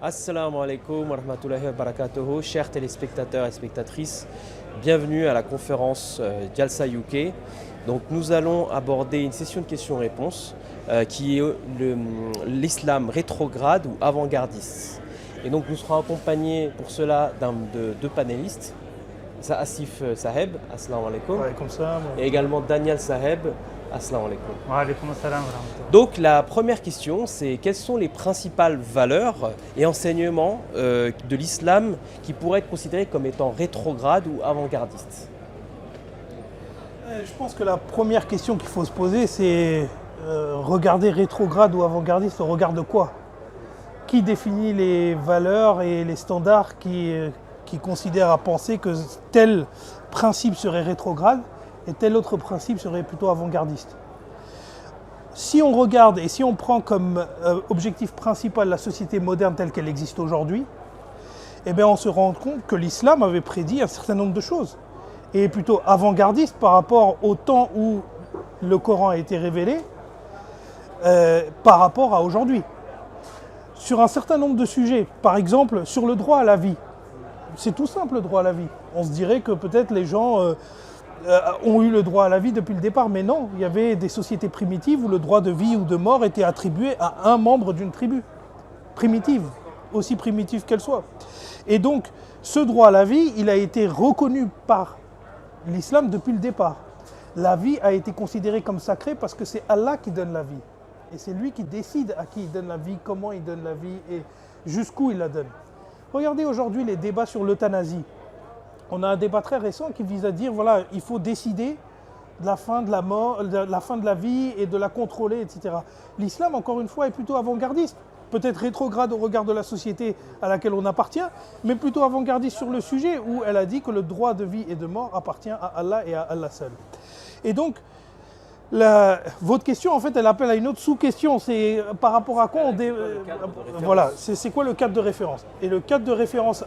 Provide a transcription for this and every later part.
Assalamu alaikum wa rahmatullahi wa barakatuhu, chers téléspectateurs et spectatrices, bienvenue à la conférence Jalsa UK. Donc nous allons aborder une session de questions-réponses qui est l'islam rétrograde ou avant-gardiste. Et donc nous serons accompagnés pour cela de deux panélistes, Asif Saheb, assalamu alaikum, et également Daniel Saheb, assalamu alaikum. Wa alaikum assalam wa rahmatullah. Donc la première question, c'est quelles sont les principales valeurs et enseignements de l'islam qui pourraient être considérés comme étant rétrogrades ou avant-gardistes? Je pense que la première question qu'il faut se poser, c'est regarder rétrograde ou avant-gardiste au regard de quoi? Qui définit les valeurs et les standards qui considèrent à penser que tel principe serait rétrograde et tel autre principe serait plutôt avant-gardiste? Si on regarde et si on prend comme objectif principal la société moderne telle qu'elle existe aujourd'hui, eh bien on se rend compte que l'islam avait prédit un certain nombre de choses et est plutôt avant-gardiste par rapport au temps où le Coran a été révélé par rapport à aujourd'hui. Sur un certain nombre de sujets, par exemple sur le droit à la vie, c'est tout simple le droit à la vie. On se dirait que peut-être les gens ont eu le droit à la vie depuis le départ, mais non, il y avait des sociétés primitives où le droit de vie ou de mort était attribué à un membre d'une tribu, primitive, aussi primitive qu'elle soit. Et donc, ce droit à la vie, il a été reconnu par l'islam depuis le départ. La vie a été considérée comme sacrée parce que c'est Allah qui donne la vie. Et c'est lui qui décide à qui il donne la vie, comment il donne la vie et jusqu'où il la donne. Regardez aujourd'hui les débats sur l'euthanasie. On a un débat très récent qui vise à dire, voilà, il faut décider de la fin de la mort, de la fin de la vie et de la contrôler, etc. L'islam, encore une fois, est plutôt avant-gardiste. Peut-être rétrograde au regard de la société à laquelle on appartient, mais plutôt avant-gardiste sur le sujet où elle a dit que le droit de vie et de mort appartient à Allah et à Allah seul. Et donc, votre question, en fait, elle appelle à une autre sous-question. C'est par rapport à quoi on... Voilà, c'est quoi le cadre de référence? Et le cadre de référence,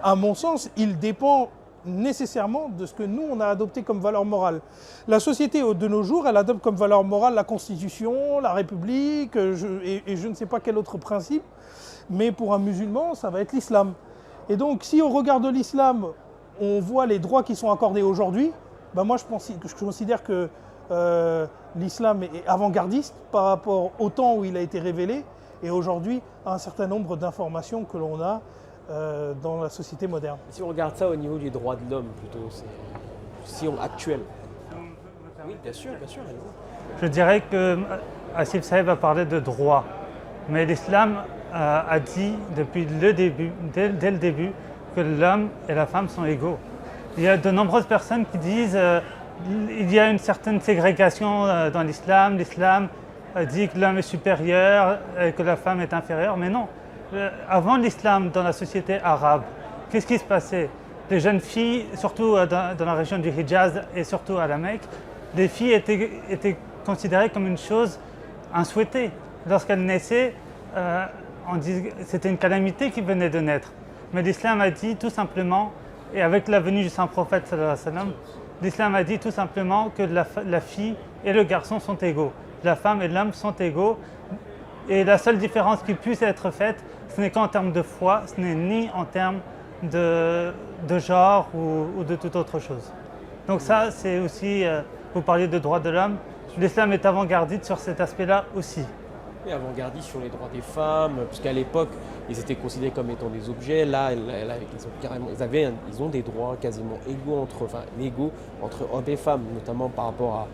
à mon sens, il dépend nécessairement de ce que nous, on a adopté comme valeur morale. La société de nos jours, elle adopte comme valeur morale la Constitution, la République, et je ne sais pas quel autre principe, mais pour un musulman, ça va être l'islam. Et donc, si on regarde l'islam, on voit les droits qui sont accordés aujourd'hui, ben moi, je considère que l'islam est avant-gardiste par rapport au temps où il a été révélé, et aujourd'hui, à un certain nombre d'informations que l'on a dans la société moderne. Si on regarde ça au niveau des droits de l'homme plutôt, si on actuel. Oui, bien sûr, allez-y. Je dirais que Asif Saheb a parlé de droit, mais l'islam a dit depuis le début, dès le début, que l'homme et la femme sont égaux. Il y a de nombreuses personnes qui disent il y a une certaine ségrégation dans l'islam. L'islam dit que l'homme est supérieur et que la femme est inférieure, mais non. Avant l'islam, dans la société arabe, qu'est-ce qui se passait? Les jeunes filles, surtout dans la région du Hijaz et surtout à la Mecque, les filles étaient considérées comme une chose insouhaitée. Lorsqu'elles naissaient, on dit que c'était une calamité qui venait de naître. Mais l'islam a dit tout simplement, et avec la venue du saint prophète sallallahu alayhi wa sallam, l'islam a dit tout simplement que la fille et le garçon sont égaux. La femme et l'homme sont égaux. Et la seule différence qui puisse être faite, ce n'est qu'en termes de foi, ce n'est ni en termes de genre ou de toute autre chose. Donc ça, c'est aussi, vous parliez de droits de l'homme, l'islam est avant-gardiste sur cet aspect-là aussi. Et avant-gardiste sur les droits des femmes, puisqu'à l'époque, ils étaient considérés comme étant des objets. Là, ils ont des droits quasiment égaux entre hommes et femmes, notamment par rapport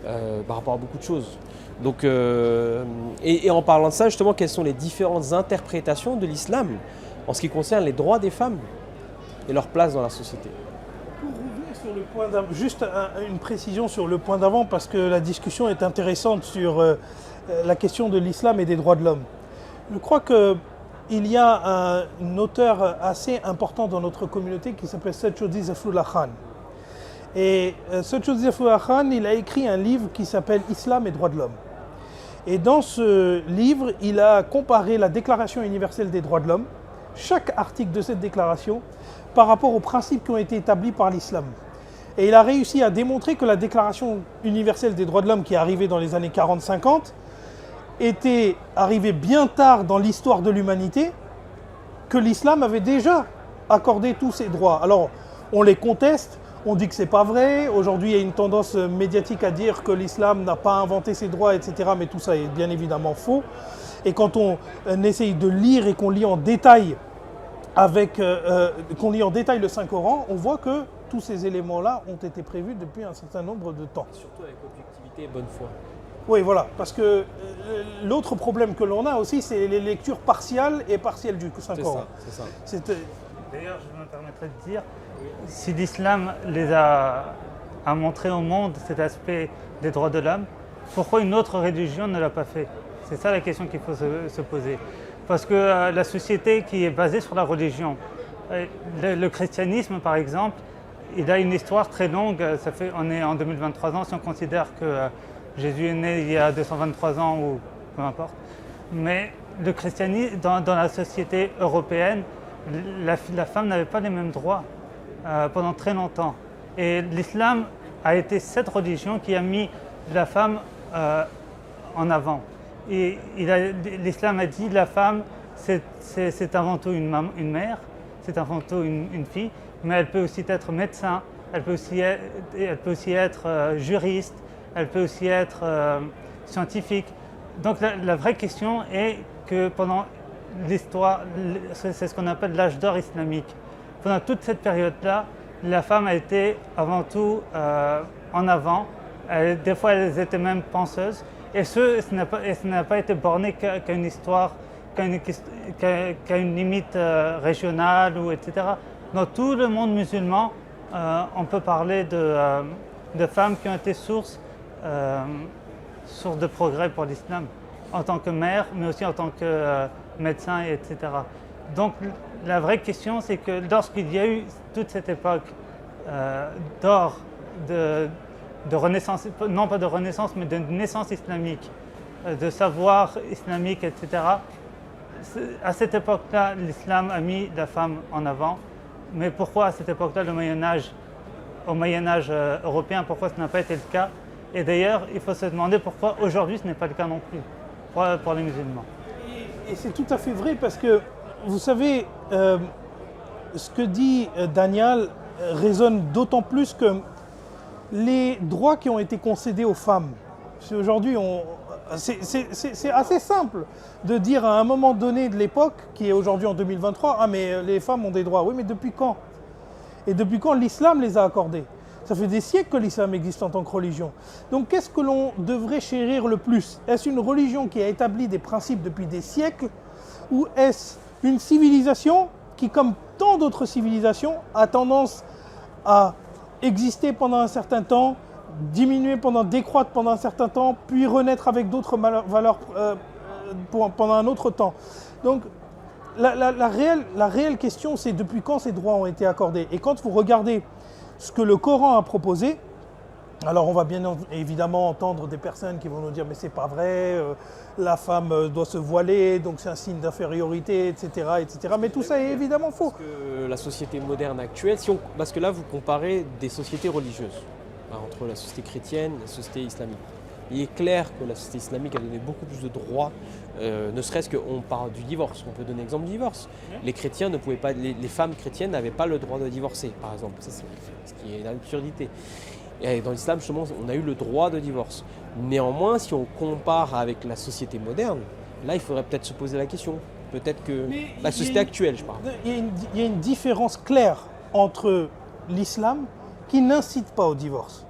à beaucoup de choses. Donc, et en parlant de ça, justement, quelles sont les différentes interprétations de l'islam en ce qui concerne les droits des femmes et leur place dans la société? Pour revenir sur le point d'avant, juste une précision sur le point d'avant, parce que la discussion est intéressante sur la question de l'islam et des droits de l'homme. Je crois qu'il y a un auteur assez important dans notre communauté qui s'appelle Said Choudhury Zafrullah Khan. Et Said Choudhury Zafrullah Khan, il a écrit un livre qui s'appelle Islam et droits de l'homme. Et dans ce livre, il a comparé la Déclaration universelle des droits de l'homme, chaque article de cette déclaration, par rapport aux principes qui ont été établis par l'islam. Et il a réussi à démontrer que la Déclaration universelle des droits de l'homme, qui est arrivée dans les années 40-50, était arrivée bien tard dans l'histoire de l'humanité que l'islam avait déjà accordé tous ces droits. Alors, on les conteste, on dit que c'est pas vrai. Aujourd'hui, il y a une tendance médiatique à dire que l'islam n'a pas inventé ces droits, etc. Mais tout ça est bien évidemment faux. Et quand on essaye de lire et qu'on lit en détail le Saint-Coran, on voit que tous ces éléments-là ont été prévus depuis un certain nombre de temps. Surtout avec objectivité et bonne foi. Oui, voilà, parce que l'autre problème que l'on a aussi, c'est les lectures partiales et partielles du Saint-Coran. C'est ça. D'ailleurs, je me permettrais de dire, si l'islam a montré au monde cet aspect des droits de l'homme, pourquoi une autre religion ne l'a pas fait? C'est ça la question qu'il faut se poser. Parce que la société qui est basée sur la religion, le christianisme par exemple, il a une histoire très longue. On est en 2023 ans si on considère que Jésus est né il y a 223 ans ou peu importe. Mais le christianisme, dans la société européenne, la femme n'avait pas les mêmes droits pendant très longtemps. Et l'islam a été cette religion qui a mis la femme en avant. Et l'islam a dit la femme, c'est avant tout une mère, c'est avant tout une fille, mais elle peut aussi être médecin, elle peut aussi être juriste, elle peut aussi être scientifique. Donc la vraie question est que pendant l'histoire, c'est ce qu'on appelle l'âge d'or islamique. Pendant toute cette période-là, la femme a été avant tout en avant. Des fois, elles étaient même penseuses. Et ce n'a pas été borné qu'à une histoire, qu'à une limite régionale, etc. Dans tout le monde musulman, on peut parler de femmes qui ont été source de progrès pour l'islam, en tant que mère, mais aussi en tant que médecin, etc. Donc la vraie question, c'est que lorsqu'il y a eu toute cette époque d'or, de renaissance, non pas de renaissance, mais de naissance islamique, de savoir islamique, etc. À cette époque-là, l'islam a mis la femme en avant. Mais pourquoi à cette époque-là, au Moyen-Âge européen, pourquoi ce n'a pas été le cas? Et d'ailleurs, il faut se demander pourquoi aujourd'hui ce n'est pas le cas non plus pour les musulmans. Et c'est tout à fait vrai parce que, vous savez, ce que dit Daniel résonne d'autant plus que les droits qui ont été concédés aux femmes, aujourd'hui, c'est assez simple de dire à un moment donné de l'époque, qui est aujourd'hui en 2023, ah mais les femmes ont des droits. Oui, mais depuis quand? Et depuis quand l'islam les a accordés? Ça fait des siècles que l'islam existe en tant que religion. Donc qu'est-ce que l'on devrait chérir le plus? Est-ce une religion qui a établi des principes depuis des siècles, ou est-ce une civilisation qui, comme tant d'autres civilisations, a tendance à exister pendant un certain temps, décroître pendant un certain temps, puis renaître avec d'autres valeurs pendant un autre temps. Donc la réelle question, c'est depuis quand ces droits ont été accordés. Et quand vous regardez ce que le Coran a proposé, alors on va bien évidemment entendre des personnes qui vont nous dire mais c'est pas vrai, la femme doit se voiler, donc c'est un signe d'infériorité, etc., etc. Mais tout ça est évidemment faux. Parce que la société moderne actuelle, parce que là vous comparez des sociétés religieuses, entre la société chrétienne et la société islamique. Il est clair que la société islamique a donné beaucoup plus de droits, ne serait-ce qu'on parle du divorce. On peut donner l'exemple du divorce. Les chrétiens ne pouvaient pas, les femmes chrétiennes n'avaient pas le droit de divorcer, par exemple. Ça, c'est ce qui est une absurdité. Et dans l'islam, justement, on a eu le droit de divorce. Néanmoins, si on compare avec la société moderne, là, il faudrait peut-être se poser la question. Peut-être que la société actuelle, je parle. Il y a une différence claire entre l'islam qui n'incite pas au divorce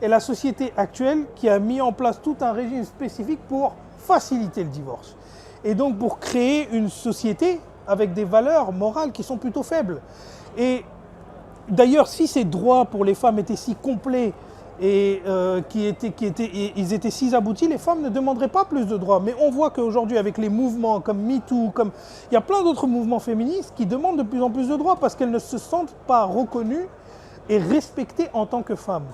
et la société actuelle qui a mis en place tout un régime spécifique pour faciliter le divorce. Et donc pour créer une société avec des valeurs morales qui sont plutôt faibles. Et d'ailleurs, si ces droits pour les femmes étaient si complets et ils étaient si aboutis, les femmes ne demanderaient pas plus de droits. Mais on voit qu'aujourd'hui, avec les mouvements comme MeToo, il y a plein d'autres mouvements féministes qui demandent de plus en plus de droits parce qu'elles ne se sentent pas reconnues et respectées en tant que femmes.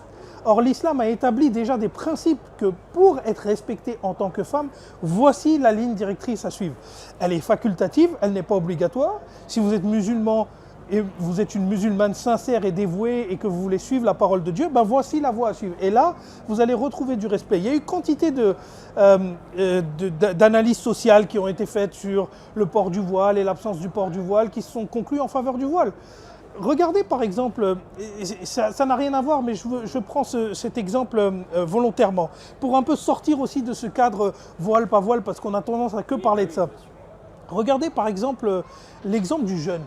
Or, l'islam a établi déjà des principes que pour être respectée en tant que femme, voici la ligne directrice à suivre. Elle est facultative, elle n'est pas obligatoire. Si vous êtes musulman, et vous êtes une musulmane sincère et dévouée et que vous voulez suivre la parole de Dieu, ben voici la voie à suivre. Et là, vous allez retrouver du respect. Il y a eu quantité d'analyses sociales qui ont été faites sur le port du voile et l'absence du port du voile qui se sont conclues en faveur du voile. Regardez par exemple, ça n'a rien à voir, mais je prends cet exemple volontairement, pour un peu sortir aussi de ce cadre voile, pas voile, parce qu'on a tendance à que parler de ça. Regardez par exemple l'exemple du jeûne.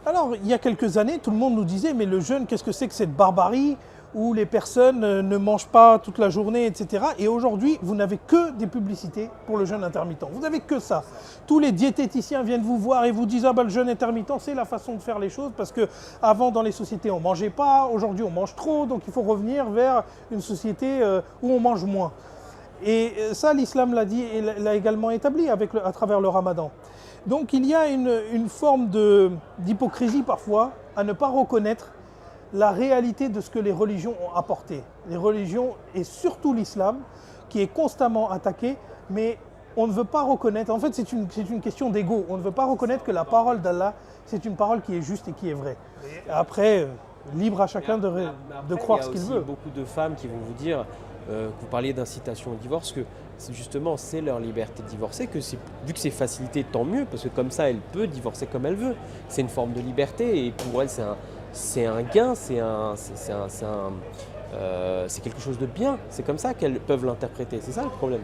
Alors, il y a quelques années, tout le monde nous disait, mais le jeûne, qu'est-ce que c'est que cette barbarie où les personnes ne mangent pas toute la journée, etc. Et aujourd'hui, vous n'avez que des publicités pour le jeûne intermittent. Vous n'avez que ça. Tous les diététiciens viennent vous voir et vous disent « Ah ben, le jeûne intermittent, c'est la façon de faire les choses parce qu'avant, dans les sociétés, on ne mangeait pas. Aujourd'hui, on mange trop. Donc, il faut revenir vers une société où on mange moins. » Et ça, l'islam l'a dit et l'a également établi à travers le ramadan. Donc il y a une forme d'hypocrisie parfois à ne pas reconnaître la réalité de ce que les religions ont apporté. Les religions, et surtout l'islam, qui est constamment attaqué, mais on ne veut pas reconnaître, en fait c'est une question d'ego, on ne veut pas reconnaître que la parole d'Allah, c'est une parole qui est juste et qui est vraie. Après, libre à chacun de croire ce qu'il veut. Il y a aussi beaucoup de femmes qui vont vous dire, vous parliez d'incitation au divorce, que justement c'est leur liberté de divorcer, vu que c'est facilité, tant mieux, parce que comme ça elle peut divorcer comme elle veut. C'est une forme de liberté et pour elle c'est un gain, c'est quelque chose de bien. C'est comme ça qu'elles peuvent l'interpréter, c'est ça le problème.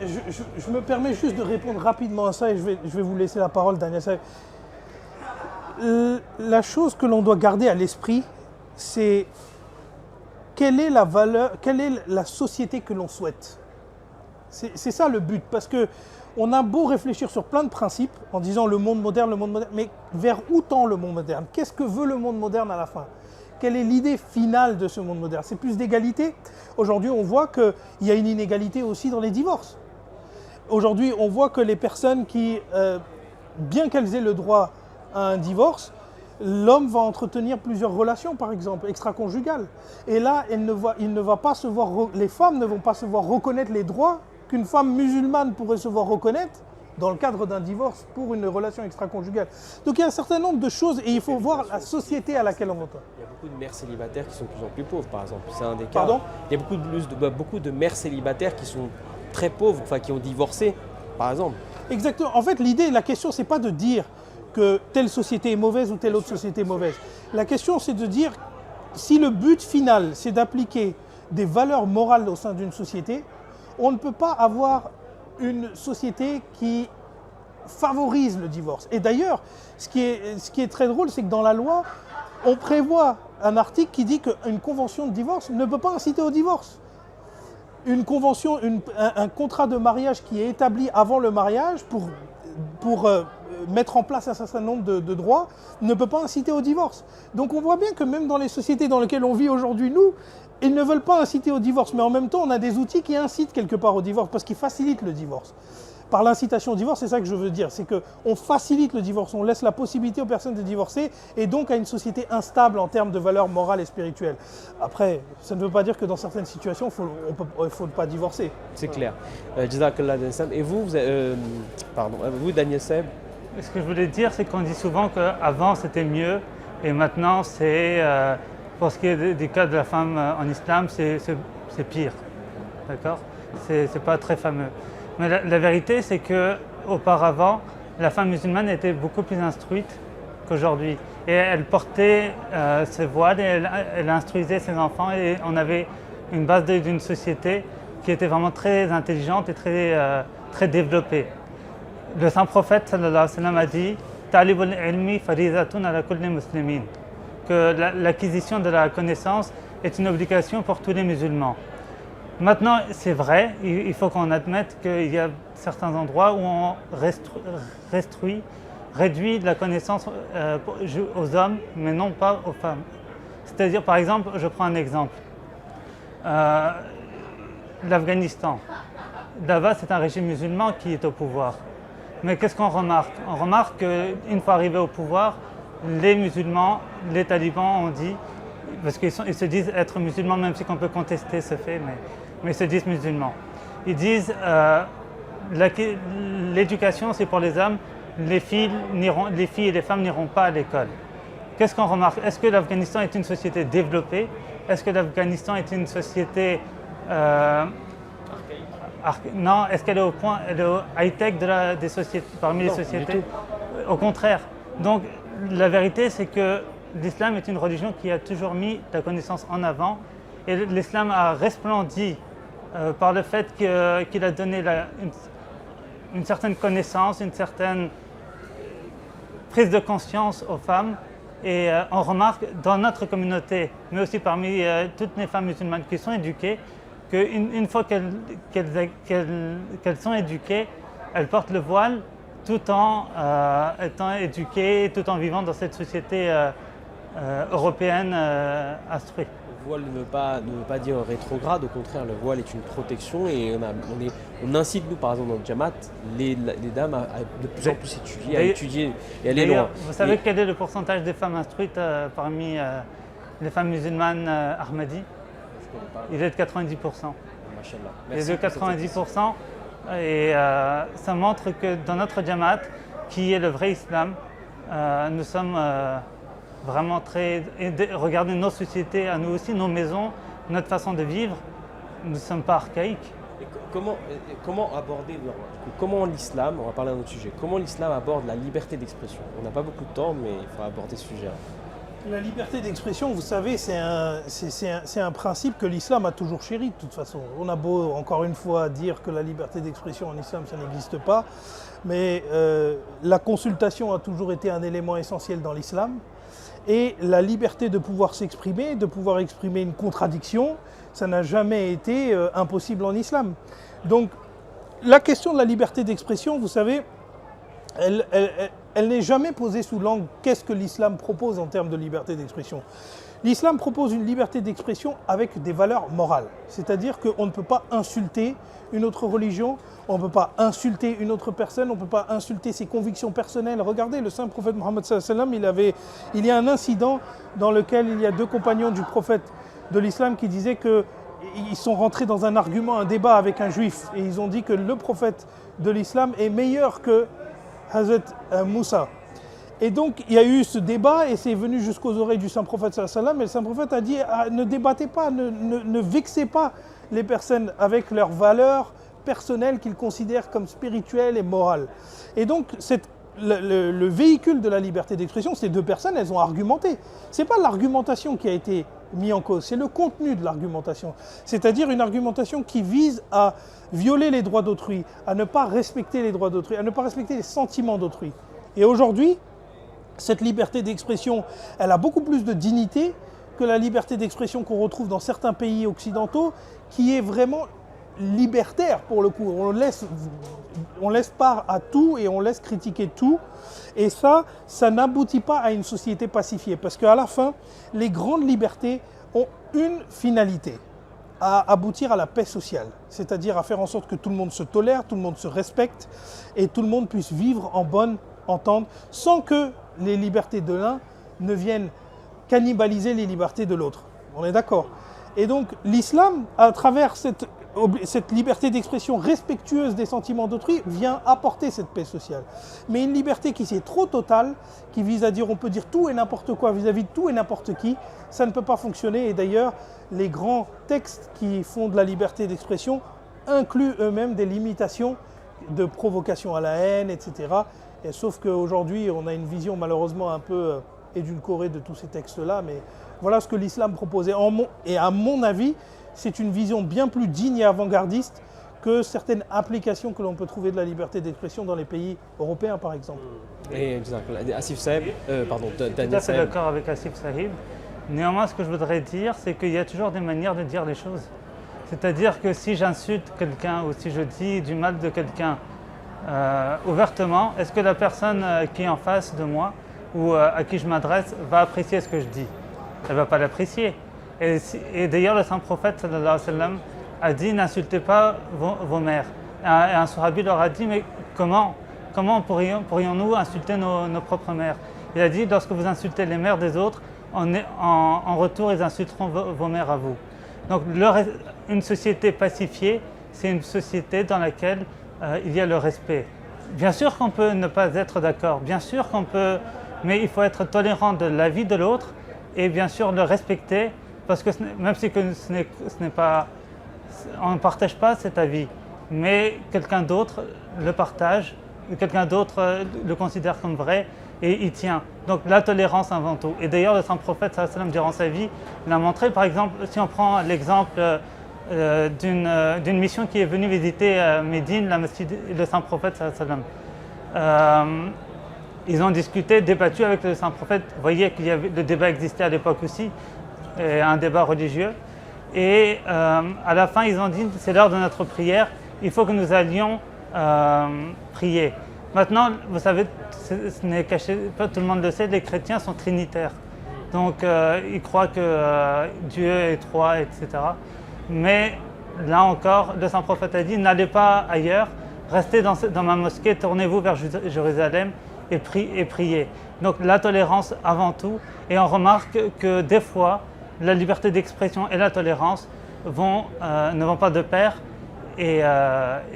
Je me permets juste de répondre rapidement à ça et je vais vous laisser la parole, Daniel. La chose que l'on doit garder à l'esprit, c'est quelle est la valeur, quelle est la société que l'on souhaite. C'est ça le but, parce qu'on a beau réfléchir sur plein de principes en disant le monde moderne, mais vers où tend le monde moderne? Qu'est-ce que veut le monde moderne à la fin? Quelle est l'idée finale de ce monde moderne? C'est plus d'égalité. Aujourd'hui, on voit qu'il y a une inégalité aussi dans les divorces. Aujourd'hui, on voit que les personnes qui, bien qu'elles aient le droit à un divorce, l'homme va entretenir plusieurs relations, par exemple, extra-conjugales. Et là, les femmes ne vont pas se voir reconnaître les droits qu'une femme musulmane pourrait se voir reconnaître dans le cadre d'un divorce pour une relation extra-conjugale. Donc il y a un certain nombre de choses et il faut voir la société à laquelle on va. Il y a beaucoup de mères célibataires qui sont de plus en plus pauvres, par exemple. C'est un des cas. Pardon ? Il y a beaucoup de mères célibataires qui sont très pauvres, enfin qui ont divorcé, par exemple. Exactement. En fait, la question, c'est pas de dire que telle société est mauvaise ou telle autre société est mauvaise. La question, c'est de dire si le but final, c'est d'appliquer des valeurs morales au sein d'une société, on ne peut pas avoir une société qui favorise le divorce. Et d'ailleurs, ce qui est très drôle, c'est que dans la loi, on prévoit un article qui dit qu'une convention de divorce ne peut pas inciter au divorce. Une convention, un contrat de mariage qui est établi avant le mariage pour mettre en place un certain nombre de droits ne peut pas inciter au divorce. Donc on voit bien que même dans les sociétés dans lesquelles on vit aujourd'hui, nous, ils ne veulent pas inciter au divorce, mais en même temps on a des outils qui incitent quelque part au divorce parce qu'ils facilitent le divorce. Par l'incitation au divorce, c'est ça que je veux dire, c'est qu'on facilite le divorce, on laisse la possibilité aux personnes de divorcer et donc à une société instable en termes de valeurs morales et spirituelles. Après, ça ne veut pas dire que dans certaines situations, il ne faut pas divorcer. C'est clair. Jazakallah Daniel Seb. Et vous, Daniel Seb? Ce que je voulais dire, c'est qu'on dit souvent qu'avant c'était mieux et maintenant c'est, pour ce qui est du cas de la femme en islam, c'est pire. D'accord ? C'est pas très fameux. Mais la vérité, c'est qu'auparavant, la femme musulmane était beaucoup plus instruite qu'aujourd'hui. Et elle portait ses voiles et elle instruisait ses enfants. Et on avait une base d'une société qui était vraiment très intelligente et très développée. Le saint prophète sallallahu alayhi wa sallam a dit « Talibul ilmi farizatun ala kulli muslimin » que l'acquisition de la connaissance est une obligation pour tous les musulmans. Maintenant, c'est vrai, il faut qu'on admette qu'il y a certains endroits où on réduit la connaissance aux hommes, mais non pas aux femmes. C'est-à-dire, par exemple, je prends un exemple. L'Afghanistan. Là-bas, c'est un régime musulman qui est au pouvoir. Mais qu'est-ce qu'on remarque? On remarque qu'une fois arrivés au pouvoir, les musulmans, les talibans ont dit, parce qu'ils se disent être musulmans, même si on peut contester ce fait, mais ils se disent musulmans. Ils disent l'éducation c'est pour les hommes, les filles et les femmes n'iront pas à l'école. Qu'est-ce qu'on remarque? Est-ce que l'Afghanistan est une société développée? Est-ce que l'Afghanistan est une société non, est-ce qu'elle est elle est au high-tech des sociétés, parmi les sociétés? Au contraire. Donc la vérité, c'est que l'islam est une religion qui a toujours mis la connaissance en avant, et l'islam a resplendi par le fait qu'il a donné une certaine connaissance, une certaine prise de conscience aux femmes. Et on remarque dans notre communauté, mais aussi parmi toutes les femmes musulmanes qui sont éduquées, qu'une fois qu'elles sont éduquées, elles portent le voile tout en étant éduquées, tout en vivant dans cette société européenne instruite. Le voile ne veut pas dire rétrograde, au contraire, le voile est une protection et on incite, nous, par exemple, dans le Jamaat, les dames à de plus en plus étudier, à étudier et aller loin. Vous savez quel est le pourcentage des femmes instruites parmi les femmes musulmanes Ahmadi? Il est de 90%. Il est de 90%, et ça montre que dans notre Jamaat, qui est le vrai islam, nous sommes vraiment regardez nos sociétés, à nous aussi, nos maisons, notre façon de vivre, nous ne sommes pas archaïques. Et comment aborder, comment l'islam, on va parler d'un autre sujet, comment l'islam aborde la liberté d'expression? On n'a pas beaucoup de temps, mais il faut aborder ce sujet. La liberté d'expression, vous savez, c'est un principe que l'islam a toujours chéri de toute façon. On a beau, encore une fois, dire que la liberté d'expression en islam, ça n'existe pas, mais la consultation a toujours été un élément essentiel dans l'islam. Et la liberté de pouvoir s'exprimer, de pouvoir exprimer une contradiction, ça n'a jamais été impossible en islam. Donc la question de la liberté d'expression, vous savez, elle n'est jamais posée sous l'angle qu'est-ce que l'islam propose en termes de liberté d'expression. L'islam propose une liberté d'expression avec des valeurs morales. C'est-à-dire qu'on ne peut pas insulter une autre religion, on ne peut pas insulter une autre personne, on ne peut pas insulter ses convictions personnelles. Regardez, le saint prophète Mohammed sallallahu alayhi wa sallam, il y a un incident dans lequel il y a deux compagnons du prophète de l'islam qui disaient qu'ils sont rentrés dans un argument, un débat avec un juif. Et ils ont dit que le prophète de l'islam est meilleur que Hazrat Moussa. Et donc il y a eu ce débat et c'est venu jusqu'aux oreilles du saint prophète sallallahu alayhi wa sallam, et le saint prophète a dit ne débattez pas, ne vexez pas les personnes avec leurs valeurs personnelles qu'ils considèrent comme spirituelles et morales. Et donc le véhicule de la liberté d'expression, ces deux personnes, elles ont argumenté. Ce n'est pas l'argumentation qui a été mise en cause, c'est le contenu de l'argumentation. C'est-à-dire une argumentation qui vise à violer les droits d'autrui, à ne pas respecter les droits d'autrui, à ne pas respecter les sentiments d'autrui. Et aujourd'hui, cette liberté d'expression, elle a beaucoup plus de dignité que la liberté d'expression qu'on retrouve dans certains pays occidentaux, qui est vraiment libertaire pour le coup. On laisse part à tout et on laisse critiquer tout. Et ça n'aboutit pas à une société pacifiée. Parce qu'à la fin, les grandes libertés ont une finalité, à aboutir à la paix sociale. C'est-à-dire à faire en sorte que tout le monde se tolère, tout le monde se respecte et tout le monde puisse vivre en bonne entente sans que les libertés de l'un ne viennent cannibaliser les libertés de l'autre. On est d'accord? Et donc l'islam, à travers cette liberté d'expression respectueuse des sentiments d'autrui, vient apporter cette paix sociale. Mais une liberté qui est trop totale, qui vise à dire on peut dire tout et n'importe quoi vis-à-vis de tout et n'importe qui, ça ne peut pas fonctionner. Et d'ailleurs, les grands textes qui font de la liberté d'expression incluent eux-mêmes des limitations de provocation à la haine, etc. Et sauf qu'aujourd'hui, on a une vision malheureusement un peu édulcorée de tous ces textes-là, mais voilà ce que l'islam proposait. Et à mon avis, c'est une vision bien plus digne et avant-gardiste que certaines applications que l'on peut trouver de la liberté d'expression dans les pays européens, par exemple. Et Asif Sahib, pardon, Daniel Sahib. Tout à fait d'accord avec Asif Sahib. Néanmoins, ce que je voudrais dire, c'est qu'il y a toujours des manières de dire les choses. C'est-à-dire que si j'insulte quelqu'un ou si je dis du mal de quelqu'un ouvertement, est-ce que la personne qui est en face de moi ou à qui je m'adresse va apprécier ce que je dis? Elle ne va pas l'apprécier. Et d'ailleurs, le saint prophète sallallahu alayhi wa sallam a dit n'insultez pas vos mères. Et un sahabi leur a dit mais comment pourrions-nous insulter nos propres mères? Il a dit lorsque vous insultez les mères des autres, en retour ils insulteront vos mères à vous. Donc une société pacifiée, c'est une société dans laquelle il y a le respect. Bien sûr qu'on peut ne pas être d'accord, bien sûr qu'on peut, mais il faut être tolérant de l'avis de l'autre et bien sûr le respecter, parce que même si ce n'est pas, on ne partage pas cet avis, mais quelqu'un d'autre le partage, quelqu'un d'autre le considère comme vrai et y tient. Donc la tolérance avant tout. Et d'ailleurs le saint prophète sallallahu alayhi wa sallam, durant sa vie, l'a montré. Par exemple, si on prend l'exemple d'une mission qui est venue visiter Médine, la masjid, le saint prophète sallallahu alayhi wa sallam. Ils ont discuté, débattu avec le saint prophète. Vous voyez qu'il y avait, le débat existait à l'époque aussi, un débat religieux. Et à la fin, ils ont dit, c'est l'heure de notre prière, il faut que nous allions prier. Maintenant, vous savez, ce n'est caché, pas tout le monde le sait, les chrétiens sont trinitaires. Donc, ils croient que Dieu est trois, etc. Mais là encore, le saint prophète a dit, n'allez pas ailleurs, restez dans ma mosquée, tournez-vous vers Jérusalem et priez. Donc, la tolérance avant tout. Et on remarque que des fois, la liberté d'expression et la tolérance ne vont pas de pair. Et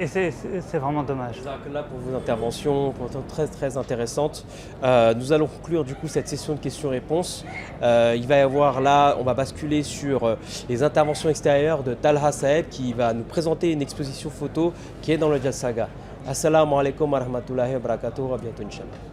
c'est vraiment dommage. Là pour vos interventions, très très intéressantes. Nous allons conclure du coup cette session de questions-réponses. Il va y avoir là, on va basculer sur les interventions extérieures de Talha Saeb qui va nous présenter une exposition photo qui est dans le Jalsaga. Assalamu alaikum wa rahmatullahi wa barakatuh. À bientôt, Inch'Allah.